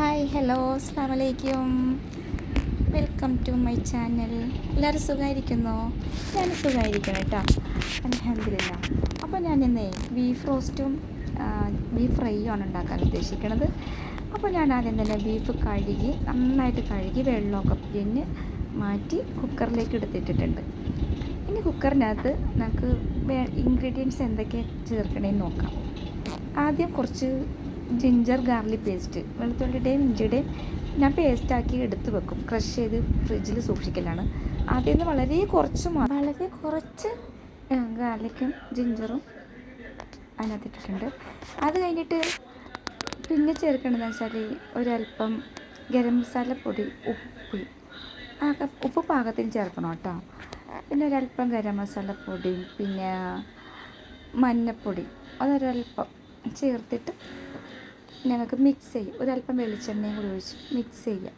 Hi hello അസ്സലാമു അലൈക്കും. Welcome to my channel. എല്ലാവരും സുഖമായിരിക്കുന്നോ? ഞാൻ സുഖമായിരിക്കണം കേട്ടോ, അൽഹംദുലില്ലാ. അപ്പോൾ ഞാനിന്നേ ബീഫ് റോസ്റ്റും ബീഫ് ഫ്രൈയും ആണ് ഉണ്ടാക്കാൻ ഉദ്ദേശിക്കുന്നത്. അപ്പോൾ ഞാൻ ആദ്യം തന്നെ ബീഫ് നന്നായിട്ട് കഴുകി വെള്ളമൊക്കെ പിഴിഞ്ഞ് മാറ്റി കുക്കറിലേക്ക് എടുത്തിട്ടിട്ടുണ്ട്. ഇനി കുക്കറിനകത്ത് നമുക്ക് ഇൻഗ്രീഡിയൻസ് എന്തൊക്കെ ചേർക്കണമെന്ന് നോക്കാം. ആദ്യം കുറച്ച് ജിഞ്ചർ ഗാർലിക് പേസ്റ്റ്, വെളുത്തുള്ളിയുടെയും ഇഞ്ചിയുടെയും ഞാൻ പേസ്റ്റാക്കി എടുത്ത് വെക്കും. ക്രഷ് ചെയ്ത് ഫ്രിഡ്ജിൽ സൂക്ഷിക്കലാണ്. ആദ്യം നിന്ന് വളരെ കുറച്ച് ഗാർലിക്കും ജിഞ്ചറും അതിനകത്തിട്ടിട്ടുണ്ട്. അത് കഴിഞ്ഞിട്ട് പിന്നെ ചേർക്കേണ്ടതെന്ന് വെച്ചാൽ ഒരല്പം ഗരം മസാല പൊടി, ഉപ്പ് പാകത്തിന് ചേർക്കണം കേട്ടോ. പിന്നെ ഒരല്പം ഗരം മസാല പൊടിയും പിന്നെ മഞ്ഞൾപ്പൊടി അതൊരല്പം ചേർത്തിട്ട് ഞങ്ങൾക്ക് മിക്സ് ചെയ്യും. ഒരല്പം വെളിച്ചെണ്ണയും കൂടി ഒഴിച്ച് മിക്സ് ചെയ്യാം.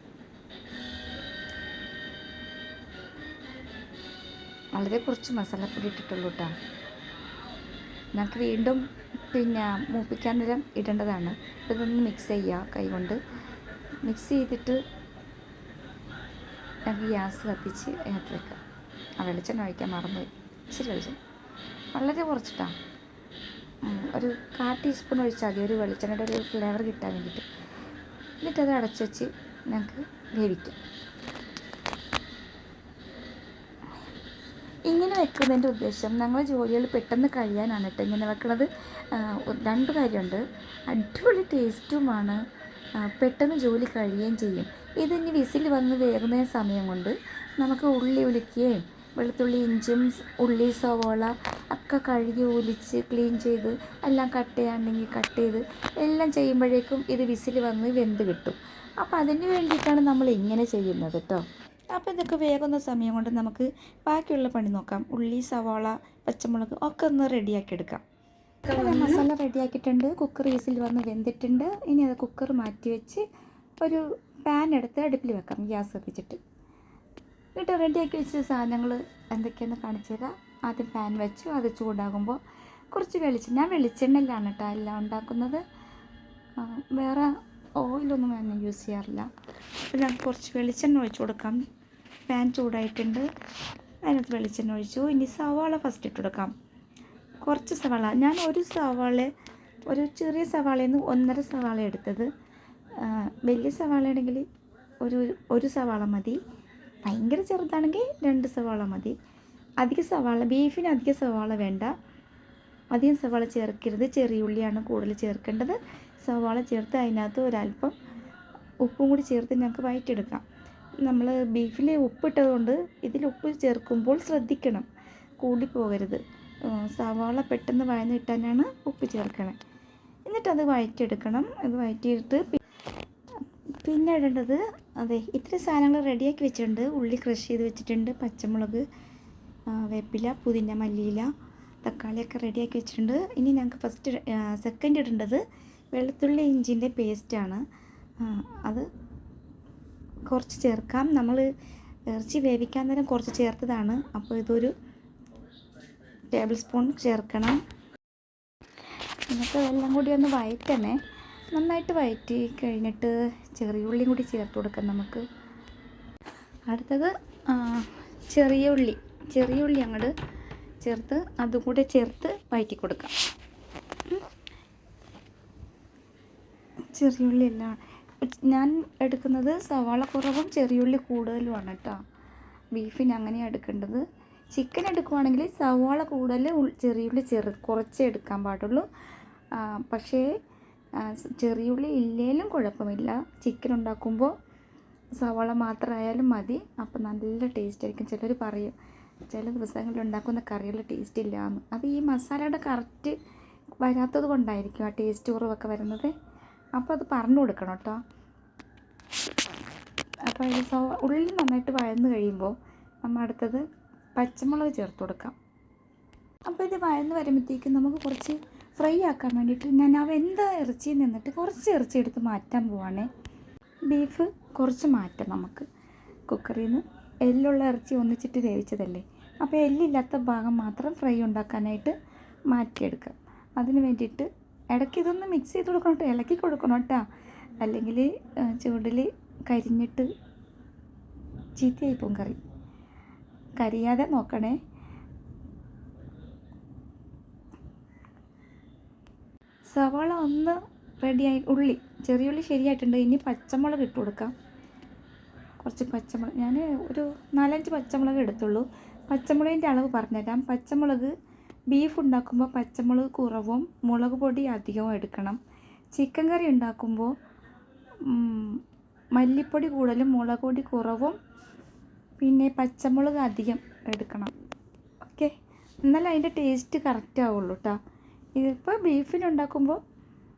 വളരെ കുറച്ച് മസാലപ്പൊടി ഇട്ടിട്ടുള്ളൂ കേട്ടോ. ഞങ്ങൾക്ക് വീണ്ടും പിന്നെ മൂപ്പിക്കാൻ നേരം ഇടേണ്ടതാണ്. ഇതൊന്ന് മിക്സ് ചെയ്യുക കൈ കൊണ്ട്. മിക്സ് ചെയ്തിട്ട് ഞങ്ങൾക്ക് ഗ്യാസ് കത്തിച്ച് അതിനകത്ത് വെക്കാം. വെളിച്ചെണ്ണ ഒഴിക്കാൻ മറന്നുപോയി. ഇച്ചിരി വെളിച്ചെണ്ണ വളരെ കുറച്ചിട്ടാണ്, ഒരു 1/4 ടീസ്പൂൺ ഒഴിച്ചാൽ മതി, ഒരു വെളിച്ചെണ്ണയുടെ ഒരു ഫ്ലേവർ കിട്ടാൻ വേണ്ടിയിട്ട്. എന്നിട്ടത് അടച്ച് വെച്ച് ഞങ്ങൾക്ക് വേവിക്കാം. ഇങ്ങനെ വെക്കുന്നതിൻ്റെ ഉദ്ദേശം ഞങ്ങൾ ജോലികൾ പെട്ടെന്ന് കഴിയാനാണ് കേട്ടോ ഇങ്ങനെ വെക്കുന്നത്. 2 കാര്യമുണ്ട്. അടിപൊളി ടേസ്റ്റുമാണ്, പെട്ടെന്ന് ജോലി കഴിയുകയും ചെയ്യും. ഇതിനി വിസിൽ വന്ന് വേകുന്ന സമയം കൊണ്ട് നമുക്ക് ഉള്ളി ഒലിക്കുകയും വെളുത്തുള്ളി, ഇഞ്ചും, ഉള്ളി, സവോള ഒക്കെ കഴുകി ഒലിച്ച് ക്ലീൻ ചെയ്ത് എല്ലാം കട്ട് ചെയ്യാണ്ടെങ്കിൽ കട്ട് ചെയ്ത് എല്ലാം ചെയ്യുമ്പോഴേക്കും ഇത് വിസിൽ വന്ന് വെന്ത് കിട്ടും. അപ്പോൾ അതിന് വേണ്ടിയിട്ടാണ് നമ്മൾ ഇങ്ങനെ ചെയ്യുന്നത് കേട്ടോ. അപ്പോൾ ഇതൊക്കെ വേകുന്ന സമയം കൊണ്ട് നമുക്ക് ബാക്കിയുള്ള പണി നോക്കാം. ഉള്ളി, സവാള, പച്ചമുളക് ഒക്കെ ഒന്ന് റെഡിയാക്കി എടുക്കാം. മസാല റെഡിയാക്കിയിട്ടുണ്ട്. കുക്കർ വിസിൽ വന്ന് വെന്തിട്ടുണ്ട്. ഇനി അത് കുക്കർ മാറ്റി വെച്ച് ഒരു പാൻ എടുത്ത് അടുപ്പിൽ വെക്കാം, ഗ്യാസ് കത്തിച്ചിട്ട്. എന്നിട്ട് റെഡിയാക്കി വെച്ച സാധനങ്ങൾ എന്തൊക്കെയാണെന്ന് കാണിച്ചു തരാം. ആദ്യം പാൻ വെച്ചു, അത് ചൂടാകുമ്പോൾ കുറച്ച് ഞാൻ വെളിച്ചെണ്ണയിലാണ് കേട്ടോ എല്ലാം ഉണ്ടാക്കുന്നത്. വേറെ ഓയിലൊന്നും ഞാൻ യൂസ് ചെയ്യാറില്ല. അപ്പോൾ ഞാൻ കുറച്ച് വെളിച്ചെണ്ണ ഒഴിച്ചു കൊടുക്കാം. പാൻ ചൂടായിട്ടുണ്ട്, അതിനകത്ത് വെളിച്ചെണ്ണ ഒഴിച്ചു. ഇനി സവാള ഫസ്റ്റ് ഇട്ട് കൊടുക്കാം. കുറച്ച് സവാള, ഞാൻ ഒരു ചെറിയ സവാളയിൽ നിന്ന് 1.5 സവാള എടുത്തത്. വലിയ സവാള ആണെങ്കിൽ ഒരു സവാള മതി. ഭയങ്കര ചെറുതാണെങ്കിൽ 2 സവാള മതി. ബീഫിന് അധിക സവാള വേണ്ട, അധികം സവാള ചേർക്കരുത്. ചെറിയ ഉള്ളിയാണ് കൂടുതൽ ചേർക്കേണ്ടത്. സവാള ചേർത്ത് അതിനകത്ത് ഒരല്പം ഉപ്പും കൂടി ചേർത്ത് ഞങ്ങൾക്ക് വഴറ്റിയെടുക്കാം. നമ്മൾ ബീഫിൽ ഉപ്പിട്ടത് കൊണ്ട് ഇതിൽ ഉപ്പ് ചേർക്കുമ്പോൾ ശ്രദ്ധിക്കണം, കൂടിപ്പോകരുത്. സവാള പെട്ടെന്ന് വഴന്ന് കിട്ടാനാണ് ഉപ്പ് ചേർക്കണത്. എന്നിട്ടത് വഴറ്റിയെടുക്കണം. അത് വഴറ്റിയിട്ട് പിന്നെ ഇടേണ്ടത് ഇത്ര സാധനങ്ങൾ റെഡിയാക്കി വെച്ചിട്ടുണ്ട്. ഉള്ളി ക്രഷ് ചെയ്ത് വെച്ചിട്ടുണ്ട്, പച്ചമുളക്, വേപ്പില, പുതിന, മല്ലിയില, തക്കാളിയൊക്കെ റെഡിയാക്കി വെച്ചിട്ടുണ്ട്. ഇനി ഞങ്ങൾക്ക് സെക്കൻഡ് ഇടേണ്ടത് വെളുത്തുള്ളി ഇഞ്ചിൻ്റെ പേസ്റ്റാണ്. അത് കുറച്ച് ചേർക്കാം. നമ്മൾ ഇറച്ചി വേവിക്കാൻ നേരം കുറച്ച് ചേർത്തതാണ്. അപ്പോൾ ഇതൊരു ടേബിൾ സ്പൂൺ ചേർക്കണം. എന്നിട്ട് എല്ലാം കൂടി ഒന്ന് വഴറ്റണേ. നന്നായിട്ട് വഴറ്റി കഴിഞ്ഞിട്ട് ചെറിയ ഉള്ളിയും കൂടി ചേർത്ത് കൊടുക്കാം നമുക്ക്. അടുത്തത് ചെറിയ ഉള്ളി അങ്ങോട്ട് ചേർത്ത് അതും കൂടെ ചേർത്ത് വഴറ്റി കൊടുക്കാം. ചെറിയ ഉള്ളി എല്ലാം ഞാൻ എടുക്കുന്നത് സവാള കുറവും ചെറിയ ഉള്ളി കൂടുതലുമാണ് കേട്ടോ. ബീഫിന് അങ്ങനെയാണ് എടുക്കേണ്ടത്. ചിക്കൻ എടുക്കുവാണെങ്കിൽ സവാള കൂടുതൽ, ചെറിയ ഉള്ളി കുറച്ചേ എടുക്കാൻ പാടുള്ളൂ. പക്ഷേ ചെറിയ ഉള്ളി ഇല്ലേലും കുഴപ്പമില്ല. ചിക്കൻ ഉണ്ടാക്കുമ്പോൾ സവാള മാത്രമായാലും മതി. അപ്പോൾ നല്ല ടേസ്റ്റ് ആയിരിക്കും. ചിലർ പറയും ചില ദിവസങ്ങളിൽ ഉണ്ടാക്കുന്ന കറികളുടെ ടേസ്റ്റ് ഇല്ല എന്ന്. അത് ഈ മസാലയുടെ കറക്റ്റ് വരാത്തത് കൊണ്ടായിരിക്കും ആ ടേസ്റ്റ് കുറവൊക്കെ വരുന്നത്. അപ്പോൾ അത് പറഞ്ഞു കൊടുക്കണം കേട്ടോ. അപ്പോൾ ഈ ഉള്ളി നന്നായിട്ട് വഴന്ന് കഴിയുമ്പോൾ നമ്മൾ അടുത്തത് പച്ചമുളക് ചേർത്ത് കൊടുക്കാം. അപ്പോൾ ഇത് വഴന്ന് വരുമ്പോഴത്തേക്കും നമുക്ക് കുറച്ച് ഫ്രൈ ആക്കാൻ വേണ്ടിയിട്ട് ഞാൻ വെന്ത ഇറച്ചിയിൽ നിന്നിട്ട് കുറച്ച് ഇറച്ചി എടുത്ത് മാറ്റാൻ പോവാണേ. ബീഫ് കുറച്ച് മാറ്റാം നമുക്ക്. കുക്കറിൽ നിന്ന് എല്ലുള്ള ഇറച്ചി ഒന്നിച്ചിട്ട് വേവിച്ചതല്ലേ, അപ്പോൾ എല്ലില്ലാത്ത ഭാഗം മാത്രം ഫ്രൈ ഉണ്ടാക്കാനായിട്ട് മാറ്റിയെടുക്കാം. അതിന് വേണ്ടിയിട്ട് ഇടയ്ക്ക് ഇതൊന്ന് മിക്സ് ചെയ്ത് കൊടുക്കണം കേട്ടോ, ഇളക്കി കൊടുക്കണം കേട്ടോ. അല്ലെങ്കിൽ ചൂടിൽ കരിഞ്ഞിട്ട് ചീത്തയായി പോകും കറി. കരിയാതെ നോക്കണേ. സവാള ഒന്ന് റെഡിയായി, ചെറിയ ഉള്ളി ശരിയായിട്ടുണ്ട്. ഇനി പച്ചമുളക് ഇട്ട് കൊടുക്കാം. കുറച്ച് പച്ചമുളക്, ഞാൻ ഒരു 4-5 പച്ചമുളക് എടുത്തുള്ളൂ. പച്ചമുളകിൻ്റെ അളവ് പറഞ്ഞുതരാം. പച്ചമുളക് ബീഫ് ഉണ്ടാക്കുമ്പോൾ പച്ചമുളക് കുറവും മുളക് പൊടി അധികവും എടുക്കണം. ചിക്കൻ കറി ഉണ്ടാക്കുമ്പോൾ മല്ലിപ്പൊടി കൂടുതലും മുളക് പൊടി കുറവും പിന്നെ പച്ചമുളക് അധികം എടുക്കണം. ഓക്കെ, എന്നാലും അതിൻ്റെ ടേസ്റ്റ് കറക്റ്റ് ആവുള്ളൂ കേട്ടോ. ഇതിപ്പോൾ ബീഫിനുണ്ടാക്കുമ്പോൾ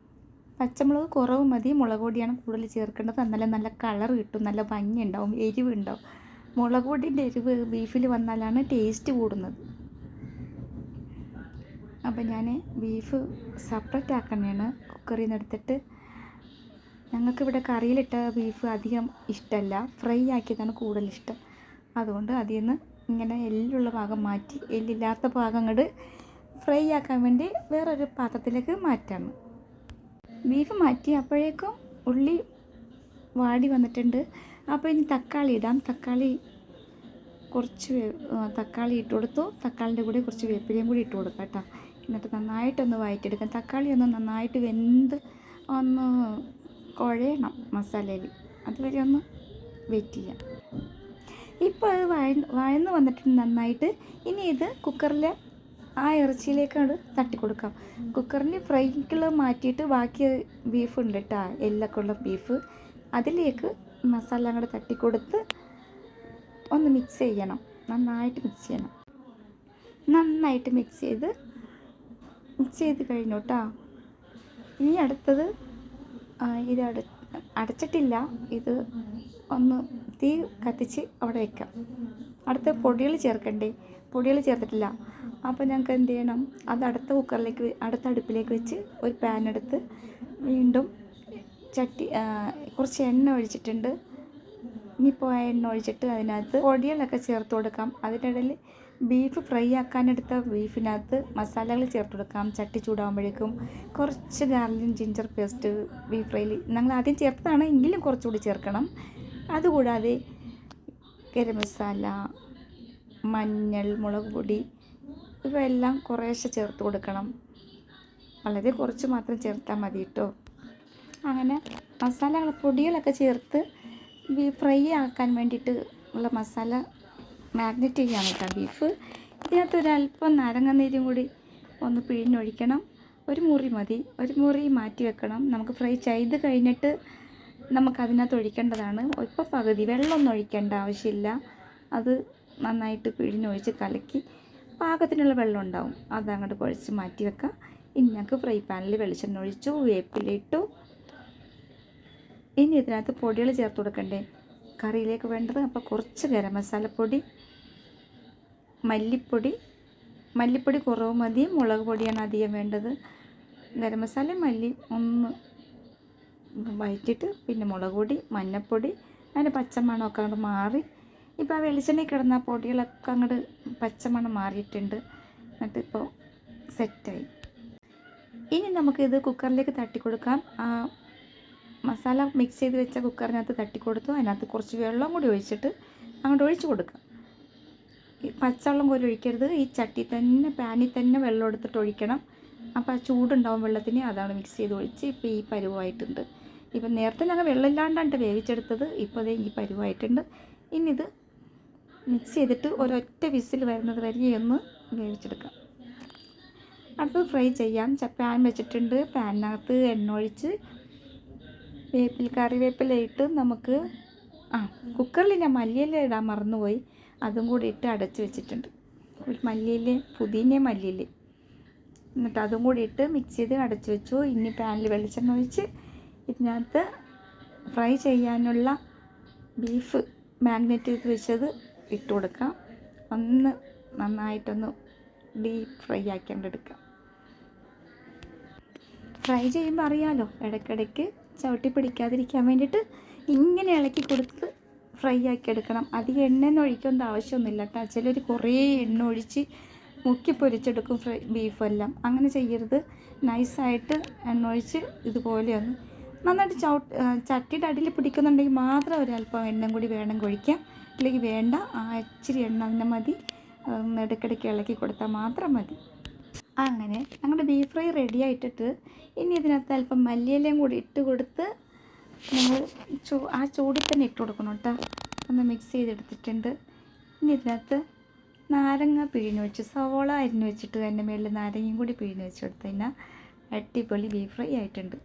പച്ചമുളക് കുറവ് മതി, മുളക് പൊടിയാണ് കൂടുതൽ ചേർക്കേണ്ടത്. എന്നാലും നല്ല കളർ കിട്ടും, നല്ല ഭംഗി ഉണ്ടാവും, എരിവ് ഉണ്ടാവും. മുളക് പൊടിൻ്റെ എരിവ് ബീഫിൽ വന്നാലാണ് ടേസ്റ്റ് കൂടുന്നത്. അപ്പം ഞാൻ ബീഫ് സെപ്പറേറ്റ് ആക്കണേണ് കുക്കറിൽ നിന്ന് എടുത്തിട്ട്. ഞങ്ങൾക്കിവിടെ കറിയിലിട്ട ബീഫ് അധികം ഇഷ്ടമല്ല, ഫ്രൈ ആക്കിയതാണ് കൂടുതൽ ഇഷ്ടം. അതുകൊണ്ട് അതിൽ നിന്ന് ഇങ്ങനെ എല്ലുള്ള ഭാഗം മാറ്റി എല്ലില്ലാത്ത ഭാഗം അങ്ങോട്ട് ഫ്രൈ ആക്കാൻ വേണ്ടി വേറൊരു പാത്രത്തിലേക്ക് മാറ്റാണ്. ബീഫ് മാറ്റി അപ്പോഴേക്കും ഉള്ളി വാടി വന്നിട്ടുണ്ട്. അപ്പോൾ ഇനി തക്കാളി ഇടാം. തക്കാളി ഇട്ട് കൊടുത്തു. തക്കാളിൻ്റെ കൂടെ കുറച്ച് വേപ്പിലയും കൂടി ഇട്ട് കൊടുക്കാം കേട്ടോ. എന്നിട്ട് നന്നായിട്ടൊന്ന് വഴറ്റിയെടുക്കാം. തക്കാളി ഒന്ന് നന്നായിട്ട് വെന്ത് ഒന്ന് കുഴയണം മസാലയിൽ, അതുവരെ ഒന്ന് വെയിറ്റ് ചെയ്യാം. ഇപ്പോൾ അത് വഴന്ന് വന്നിട്ടുണ്ട് നന്നായിട്ട്. ഇനി ഇത് കുക്കറിൽ ആ ഇറച്ചിയിലേക്കാണ് തട്ടിക്കൊടുക്കാം. കുക്കറിന് ഫ്രൈക്കുള്ള മാറ്റിയിട്ട് ബാക്കി ബീഫ് ഉണ്ട് കേട്ടോ, എല്ലൊക്കെ ഉള്ള ബീഫ്, അതിലേക്ക് മസാല അങ്ങോട്ട് തട്ടിക്കൊടുത്ത് ഒന്ന് മിക്സ് ചെയ്യണം. നന്നായിട്ട് മിക്സ് ചെയ്യണം. നന്നായിട്ട് മിക്സ് ചെയ്ത് കഴിഞ്ഞു കേട്ടോ. ഇനി അടുത്തത് ഇത് അടച്ചിട്ടില്ല, ഇത് ഒന്ന് തീ കത്തിച്ച് അവിടെ വെക്കാം. അടുത്ത പൊടികൾ ചേർക്കണ്ടേ, പൊടികൾ ചേർത്തിട്ടില്ല. അപ്പോൾ ഞങ്ങൾക്ക് എന്ത് ചെയ്യണം, അത് അടുത്ത അടുപ്പിലേക്ക് വെച്ച് ഒരു പാൻ എടുത്ത് വീണ്ടും കുറച്ച് എണ്ണ ഒഴിച്ചിട്ടുണ്ട്. ഇനിയിപ്പോൾ ആ എണ്ണ ഒഴിച്ചിട്ട് അതിനകത്ത് പൊടികളൊക്കെ ചേർത്ത് കൊടുക്കാം. അതിനിടയിൽ ബീഫ് ഫ്രൈ ആക്കാനെടുത്ത ബീഫിനകത്ത് മസാലകൾ ചേർത്ത് കൊടുക്കാം. ചട്ടി ചൂടാകുമ്പോഴേക്കും കുറച്ച് ഗാർലിക് ജിഞ്ചർ പേസ്റ്റ് ബീഫ് ഫ്രൈയിൽ ഞങ്ങൾ ആദ്യം ചേർത്തതാണ്, എങ്കിലും കുറച്ചുകൂടി ചേർക്കണം. അതുകൂടാതെ ഗരം മസാല, മഞ്ഞൾ, മുളക് പൊടി ഇവയെല്ലാം കുറേശ്ശെ ചേർത്ത് കൊടുക്കണം. വളരെ കുറച്ച് മാത്രം ചേർത്താൽ മതി കേട്ടോ. അങ്ങനെ പൊടികളൊക്കെ ചേർത്ത് ബീഫ് ഫ്രൈ ആക്കാൻ വേണ്ടിയിട്ട് ഉള്ള മസാല മാഗ്നേറ്റ് ചെയ്യാണ് കേട്ടോ ബീഫ്. ഇതിനകത്ത് ഒരല്പം നാരങ്ങാനീരും കൂടി ഒന്ന് പിഴിഞ്ഞൊഴിക്കണം. ഒരു മുറി മതി, ഒരു മുറി മാറ്റി വെക്കണം. നമുക്ക് ഫ്രൈ ചെയ്ത് കഴിഞ്ഞിട്ട് നമുക്കതിനകത്ത് ഒഴിക്കേണ്ടതാണ്. ഇപ്പോൾ പകുതി, വെള്ളമൊന്നും ഒഴിക്കേണ്ട ആവശ്യമില്ല. അത് നന്നായിട്ട് പിഴിഞ്ഞൊഴിച്ച് കലക്കി പാകത്തിനുള്ള വെള്ളം ഉണ്ടാവും, അതങ്ങോട്ട് കുഴച്ച് മാറ്റി വെക്കാം. ഇനി ഞങ്ങൾക്ക് ഫ്രൈ പാനിൽ വെളിച്ചെണ്ണ ഒഴിച്ചു, വേപ്പില ഇട്ടു. ഇനി ഇതിനകത്ത് പൊടികൾ ചേർത്ത് കൊടുക്കണ്ടേ കറിയിലേക്ക് വേണ്ടത്. അപ്പോൾ കുറച്ച് ഗരം മസാലപ്പൊടി, മല്ലിപ്പൊടി കുറവ് മതി, മുളക് പൊടിയാണ് അധികം വേണ്ടത്. ഗരം മസാല മല്ലി ഒന്ന് വഴറ്റിയിട്ട് പിന്നെ മുളക് പൊടി, മഞ്ഞൾപ്പൊടി, അതിൻ്റെ പച്ചമണമൊക്കെ അങ്ങോട്ട് മാറി. ഇപ്പോൾ ആ വെളിച്ചെണ്ണയിൽ കിടന്ന പൊടികളൊക്കെ അങ്ങോട്ട് പച്ചമണം മാറിയിട്ടുണ്ട്. എന്നിട്ട് ഇപ്പോൾ സെറ്റായി. ഇനി നമുക്കിത് കുക്കറിലേക്ക് തട്ടിക്കൊടുക്കാം. മസാല മിക്സ് ചെയ്ത് വെച്ച കുക്കറിനകത്ത് തട്ടിക്കൊടുത്തു. അതിനകത്ത് കുറച്ച് വെള്ളം കൂടി ഒഴിച്ചിട്ട് അങ്ങോട്ട് ഒഴിച്ച് കൊടുക്കാം. പച്ചവെള്ളം കോരി ഒഴിക്കരുത്, ഈ പാനിൽ തന്നെ വെള്ളം എടുത്തിട്ട് ഒഴിക്കണം. അപ്പോൾ ആ ചൂടുണ്ടാവും വെള്ളത്തിന്, അതാണ് മിക്സ് ചെയ്ത് ഒഴിച്ച് ഇപ്പോൾ ഈ പരുവായിട്ടുണ്ട്. ഇപ്പം നേരത്തെ ഞങ്ങൾ വെള്ളമില്ലാണ്ടാണ് വേവിച്ചെടുത്തത്, ഇപ്പോൾ അതേ ഈ പരുവായിട്ടുണ്ട്. ഇനി ഇത് മിക്സ് ചെയ്തിട്ട് ഒരൊറ്റ വിസിൽ വരുന്നത് വരെ ഒന്ന് വേവിച്ചെടുക്കാം. അടുത്തത് ഫ്രൈ ചെയ്യാം. പാൻ വെച്ചിട്ടുണ്ട്. പാനിനകത്ത് എണ്ണ ഒഴിച്ച് കറിവേപ്പില ഇട്ട് നമുക്ക് കുക്കറിൽ ഞാൻ മല്ലിയില ഇടാൻ മറന്നുപോയി, അതും കൂടി ഇട്ട് അടച്ച് വെച്ചിട്ടുണ്ട്. പുതിന മല്ലിയില എന്നിട്ട് അതും കൂടി ഇട്ട് മിക്സ് ചെയ്ത് അടച്ച് വെച്ചു. ഇനി പാനിൽ വെളിച്ചെണ്ണ ഒഴിച്ച് ഇതിനകത്ത് ഫ്രൈ ചെയ്യാനുള്ള ബീഫ് മാഗ്നേറ്റ് ചെയ്ത് വെച്ചത് ഇട്ട് കൊടുക്കാം. ഒന്ന് നന്നായിട്ടൊന്ന് ഡീപ്പ് ഫ്രൈ ആക്കിക്കൊണ്ടെടുക്കാം. ഫ്രൈ ചെയ്യുമ്പോൾ അറിയാമല്ലോ, ഇടയ്ക്കിടയ്ക്ക് ചവിട്ടി പിടിക്കാതിരിക്കാൻ വേണ്ടിയിട്ട് ഇങ്ങനെ ഇളക്കി കൊടുത്ത് ഫ്രൈ ആക്കി എടുക്കണം. അധികം എണ്ണയൊന്നും ഒഴിക്കേണ്ട ആവശ്യമൊന്നുമില്ല കേട്ടോ. ചിലർ കുറേ എണ്ണ ഒഴിച്ച് മുക്കി പൊരിച്ചെടുക്കും ബീഫെല്ലാം. അങ്ങനെ ചെയ്യരുത്. നൈസായിട്ട് എണ്ണ ഒഴിച്ച് ഇതുപോലെ ഒന്ന് നന്നായിട്ട് ചട്ടിയുടെ അടിയിൽ പിടിക്കുന്നുണ്ടെങ്കിൽ മാത്രം ഒരല്പം എണ്ണ കൂടി വേണമെങ്കിൽ ഒഴിക്കാം, അല്ലെങ്കിൽ വേണ്ട. ആ ഇച്ചിരി എണ്ണ തന്നെ മതി. ഇടയ്ക്കിടയ്ക്ക് ഇളക്കി കൊടുത്താൽ മാത്രം മതി. അങ്ങനെ ഞങ്ങളുടെ ബീഫ് ഫ്രൈ റെഡി ആയിട്ടിട്ട് ഇനി ഇതിനകത്ത് അല്പം മല്ലിയിലയും കൂടി ഇട്ട് കൊടുത്ത് നമ്മൾ ആ ചൂടിൽ തന്നെ ഇട്ട് കൊടുക്കണം കേട്ടോ. ഒന്ന് മിക്സ് ചെയ്തെടുത്തിട്ടുണ്ട്. ഇനി ഇതിനകത്ത് നാരങ്ങ പിഴിഞ്ഞ് വെച്ച്, സവോള അരിഞ്ഞ് വെച്ചിട്ട് അതിൻ്റെ മേളിൽ നാരങ്ങയും കൂടി പിഴിഞ്ഞ് വെച്ച് കൊടുത്തു കഴിഞ്ഞാൽ അടിപൊളി ബീഫ് ഫ്രൈ ആയിട്ടുണ്ട്.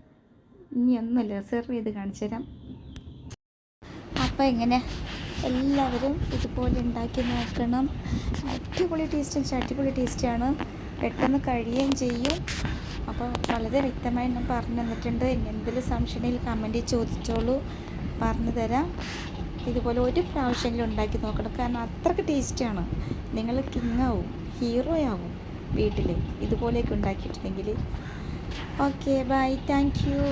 ഇനി ഒന്നുമില്ല, സെർവ് ചെയ്ത് കാണിച്ചു തരാം. അപ്പോൾ ഇങ്ങനെ എല്ലാവരും ഇതുപോലെ ഉണ്ടാക്കി നോക്കണം. അടിപൊളി ടേസ്റ്റാണ്, പെട്ടെന്ന് കഴിയുകയും ചെയ്യും. അപ്പോൾ വളരെ വ്യക്തമായി ഞാൻ പറഞ്ഞു തന്നിട്ടുണ്ട്. ഇനി എന്തെങ്കിലും സംശയമെങ്കിൽ കമൻറ്റിൽ ചോദിച്ചോളൂ, പറഞ്ഞു തരാം. ഇതുപോലെ ഒരു പ്രാവശ്യമെങ്കിലും ഉണ്ടാക്കി നോക്കണം, കാരണം അത്രയ്ക്ക് ടേസ്റ്റാണ്. നിങ്ങൾ കിങ്ങാവും, ഹീറോ ആവും വീട്ടിൽ ഇതുപോലെയൊക്കെ ഉണ്ടാക്കിയിട്ടുണ്ടെങ്കിൽ. Okay, bye, thank U.